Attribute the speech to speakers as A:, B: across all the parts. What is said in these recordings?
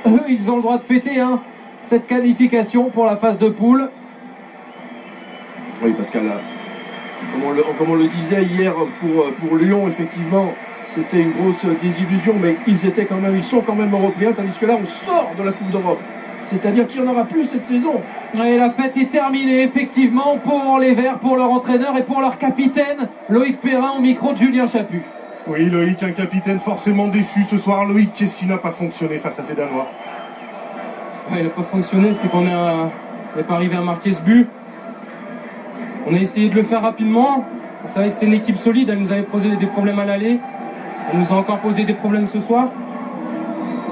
A: Eux, ils ont le droit de fêter cette qualification pour la phase de poule.
B: Oui, Pascal, comme on le disait hier pour Lyon, effectivement, c'était une grosse désillusion, mais ils sont quand même européens, tandis que là, on sort de la Coupe d'Europe. C'est-à-dire qu'il n'y en aura plus cette saison.
A: Et la fête est terminée, effectivement, pour les Verts, pour leur entraîneur et pour leur capitaine, Loïc Perrin, au micro de Julien Chaput.
C: Oui, Loïc, un capitaine forcément déçu ce soir. Loïc, qu'est-ce qui n'a pas fonctionné face à ces Danois?
D: Il n'a pas fonctionné, c'est qu'on n'est pas arrivé à marquer ce but. On a essayé de le faire rapidement. On savait que c'était une équipe solide, elle nous avait posé des problèmes à l'aller. Elle nous a encore posé des problèmes ce soir.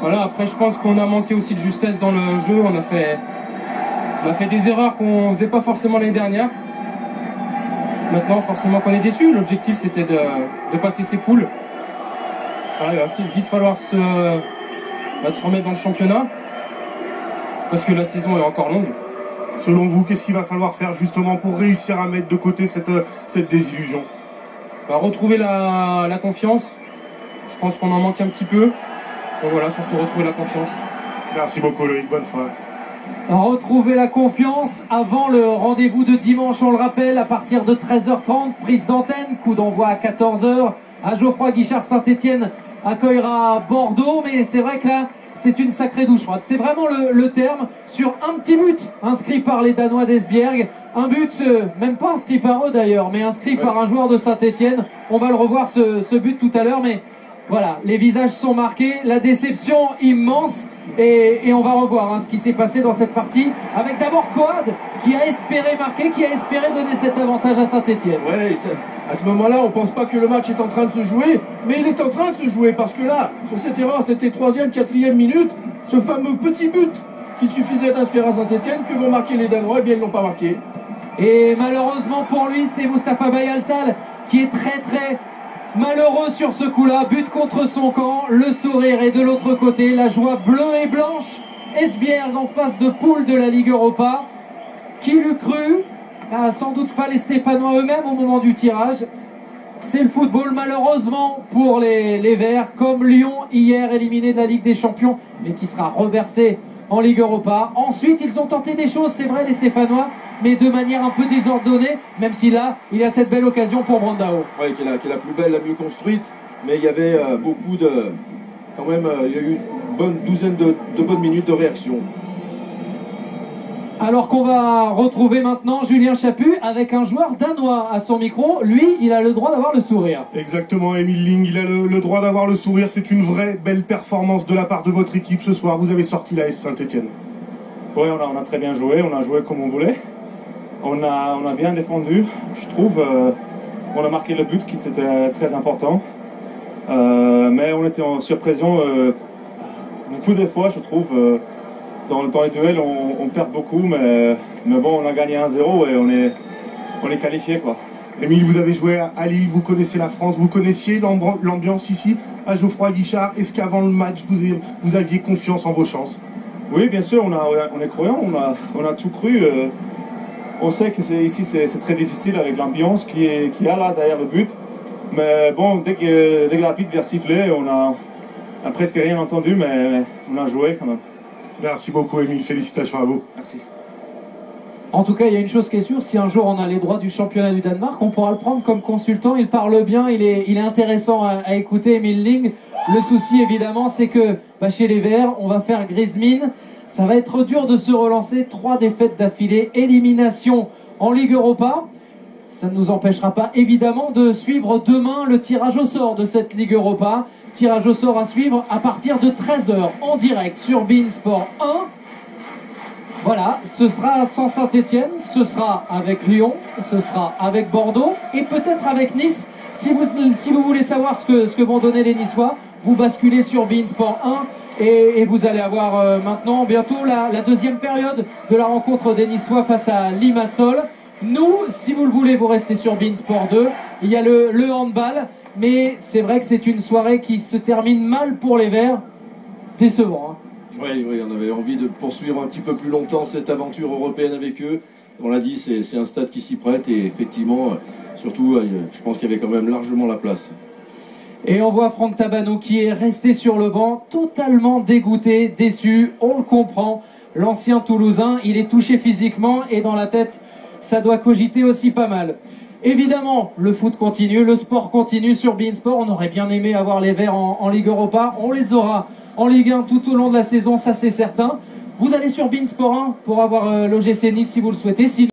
D: Voilà, après je pense qu'on a manqué aussi de justesse dans le jeu. On a fait des erreurs qu'on ne faisait pas forcément l'année dernière. Maintenant, forcément qu'on est déçu. L'objectif, c'était de passer ces poules. Voilà, il va vite falloir se remettre dans le championnat. Parce que la saison est encore longue.
C: Selon vous, qu'est-ce qu'il va falloir faire justement pour réussir à mettre de côté cette désillusion?
D: Retrouver la confiance. Je pense qu'on en manque un petit peu. Donc voilà, surtout retrouver la confiance.
C: Merci beaucoup Loïc, bonne soirée.
A: Retrouver la confiance avant le rendez-vous de dimanche, on le rappelle, à partir de 13h30, prise d'antenne, coup d'envoi à 14h. À Geoffroy Guichard, Saint-Etienne accueillera Bordeaux, mais c'est vrai que là, c'est une sacrée douche froide. C'est vraiment le terme sur un petit but inscrit par les Danois d'Esbjerg. Un but, même pas inscrit par eux d'ailleurs, mais inscrit par un joueur de Saint-Etienne. On va le revoir ce but tout à l'heure, mais voilà, les visages sont marqués, la déception immense. Et on va revoir ce qui s'est passé dans cette partie, avec d'abord Coad qui a espéré marquer, qui a espéré donner cet avantage à Saint-Etienne.
B: Ouais, à ce moment-là, on ne pense pas que le match est en train de se jouer, mais il est en train de se jouer, parce que là, sur cette erreur, c'était 3e, 4e minute, ce fameux petit but qu'il suffisait d'inscrire à Saint-Etienne, que vont marquer les Danois, eh bien ils ne l'ont pas marqué.
A: Et malheureusement pour lui, c'est Moustapha Bayalsal qui est très malheureux sur ce coup-là, but contre son camp, le sourire est de l'autre côté, la joie bleue et blanche. Esbjerg en phase de poule de la Ligue Europa. Qui l'eût cru? Sans doute pas les Stéphanois eux-mêmes au moment du tirage. C'est le football malheureusement pour les Verts, comme Lyon hier éliminé de la Ligue des Champions, mais qui sera reversé en Ligue Europa. Ensuite, ils ont tenté des choses, c'est vrai les Stéphanois, mais de manière un peu désordonnée, même si là, il y a cette belle occasion pour Brandao.
B: Oui, qui est la plus belle, la mieux construite, mais il y avait beaucoup de... Quand même, il y a eu une bonne douzaine de bonnes minutes de réaction.
A: Alors qu'on va retrouver maintenant Julien Chaput avec un joueur danois à son micro. Lui, il a le droit d'avoir le sourire.
C: Exactement, Émile Ling, il a le droit d'avoir le sourire. C'est une vraie belle performance de la part de votre équipe ce soir. Vous avez sorti l'AS Saint-Etienne.
E: Oui, on a très bien joué, on a joué comme on voulait. On a bien défendu, je trouve. On a marqué le but, qui c'était très important. Mais on était sur pression beaucoup de fois, je trouve. Dans les duels, on perd beaucoup, mais bon, on a gagné 1-0 et on est qualifié, quoi.
C: Émile, vous avez joué à Lille, vous connaissez la France, vous connaissiez l'ambiance ici à Geoffroy Guichard. Est-ce qu'avant le match, vous aviez confiance en vos chances?
E: Oui, bien sûr, on est croyants, on a tout cru. On sait que ici c'est très difficile avec l'ambiance qui a là derrière le but. Mais bon, dès que l'arbitre vient siffler, on a presque rien entendu, mais on a joué quand même.
C: Merci beaucoup Émile, félicitations à vous.
E: Merci.
A: En tout cas, il y a une chose qui est sûre, si un jour on a les droits du championnat du Danemark, on pourra le prendre comme consultant. Il parle bien, il est intéressant à écouter, Émile Ling. Le souci évidemment, c'est que chez les Verts, on va faire grise mine. Ça va être dur de se relancer. 3 défaites d'affilée, élimination en Ligue Europa. Ça ne nous empêchera pas évidemment de suivre demain le tirage au sort de cette Ligue Europa. Tirage au sort à suivre à partir de 13h en direct sur beIN Sport 1. Voilà, ce sera sans Saint-Etienne, ce sera avec Lyon, ce sera avec Bordeaux et peut-être avec Nice. Si vous voulez savoir ce que vont donner les Niçois, vous basculez sur beIN Sport 1 et vous allez avoir maintenant bientôt la deuxième période de la rencontre des Niçois face à Limassol. Nous, si vous le voulez, vous restez sur beIN Sport 2. Il y a le handball. Mais c'est vrai que c'est une soirée qui se termine mal pour les Verts. Décevant.
B: Oui, on avait envie de poursuivre un petit peu plus longtemps cette aventure européenne avec eux. On l'a dit, c'est un stade qui s'y prête et effectivement, surtout, je pense qu'il y avait quand même largement la place.
A: Et on voit Franck Tabanou qui est resté sur le banc, totalement dégoûté, déçu, on le comprend. L'ancien Toulousain, il est touché physiquement et dans la tête, ça doit cogiter aussi pas mal. Évidemment, le foot continue, le sport continue sur beIN Sport. On aurait bien aimé avoir les Verts en Ligue Europa. On les aura en Ligue 1 tout au long de la saison, ça c'est certain. Vous allez sur beIN Sport 1 pour avoir l'OGC Nice si vous le souhaitez. Sinon,